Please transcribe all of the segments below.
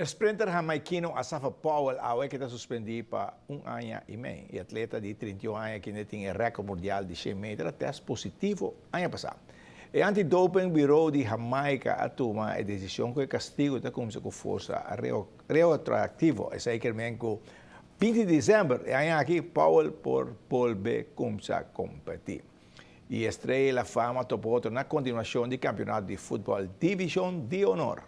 Sprinter jamaiquino Asafa Powell awe que está suspendido para ano e meio. E atleta de 31 anos que tinha recorde mundial de 100 metros, teste positivo ano passado. E Anti-Doping Bureau de Jamaica atoma a decisão que o castigo está com força retroativo. Essa é que com 20 de dezembro, e aí aqui Powell por volver a competir. E Estrela Fama topou na continuação do campeonato de futebol Divisão de Honor.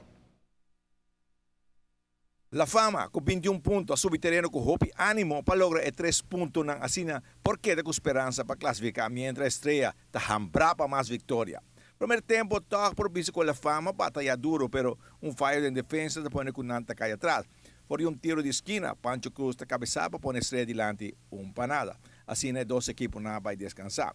La Fama, com 21 pontos, a subterreno com hope ânimo para lograr 3 pontos na assina, porque com esperança para classificar, mientras a Estrela está hambra para mais vitória. Primeiro tempo, toque por piso com La Fama, batalha duro, pero fallo de defesa depois que Nanta cai atrás. Por tiro de esquina, Pancho Cruz está cabeçada para pôr a Estrela dilante panada. Assim, dois equipos não vai descansar.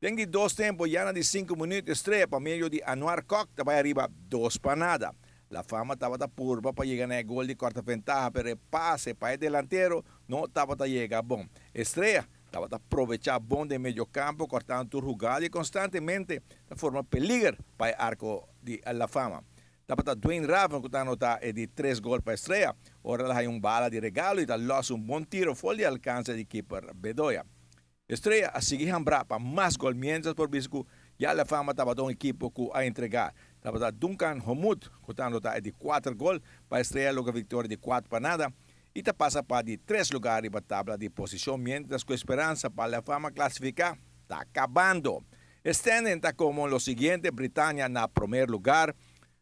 Dentro de 2 tempos, já de 5 minutos, Estrela para meio de Anuar Koch, vai arriba 2 panadas. La Fama estava da curva para chegar no gol de quarta ventaja, pero el pase para el delantero não estava a chegar bom. Estrela estava a aproveitar bom de meio campo, cortando tu jogada e constantemente de forma peligro para o arco de La Fama. Estava a Dwayne Raven, que está anotando de 3 gols para Estrela. Ora hay bala de regalo e está lost bom tiro fora de alcance de keeper Bedoya. Estrela a seguir hambra para mais gol, mientras por bisco já La Fama estava um equipo que a entregar. Estava Duncan Homut, que está anotando de 4 gols, para a Estrela logo a vitória de 4 para nada. E está passa para de 3 lugares para a tabla de posição, mientras que a esperança para La Fama classificar está acabando. Standing está como lo siguiente, Britânia na primeiro lugar,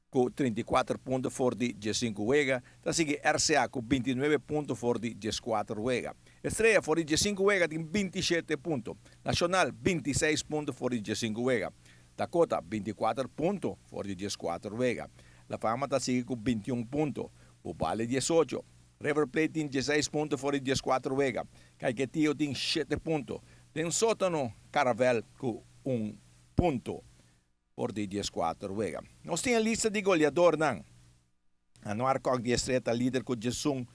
com 34 pontos fora de 15 juega. Está sigue RCA com 29 pontos fora de 14 juega. Estrela fora de 15 juega tem 27 pontos. Nacional 26 pontos fora de 15 juega. Dakota 24 pontos fora de 14 juega. La Fama está sigue com 21 pontos. O Vale 18. River Plate tem 16 pontos fora de 14 juega. Caiquetío tem 7 pontos. Tem Sótano Caravel com 1 ponto. Por de 14 juega. Nós temos a lista de goleador não. Anuar Koch de Estrela líder com 11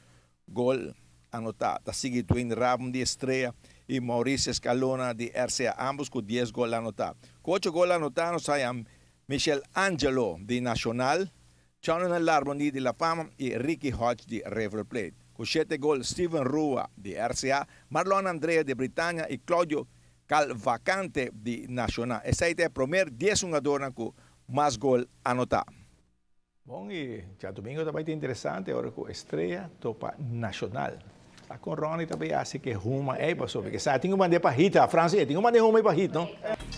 gol anotado. Está sigue Dwayne Raven de Estrela e Mauricio Escalona de RCA, ambos com 10 gols anotados. Com 8 gols anotados hay Michel Angelo de Nacional, Jonathan Larboni de La Fama e Ricky Hodge de River Plate. Com 7 gols Steven Rua de RCA, Marlon Andrea de Britânia e Claudio Calvacante de Nacional. Esse é o primeiro 10 jogadores com mais gol anotado. Bom, e já domingo também é interessante, agora com Estrela topa Nacional. Está com Ronnie também, assim que ruma aí, pastor, porque sabe, tem que mandar para Rita, a França, tem que mandar ruma aí para Rita, não?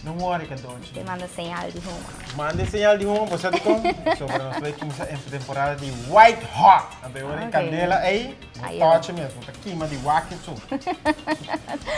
Não worry ka, Donchi. Te manda señal de rumo. Mande señal de humo, você com sobre nós vai começar essa temporada de White Hot. A ver, Okay. candela aí, Aí, tocha mesmo, tá queima de wack e tudo.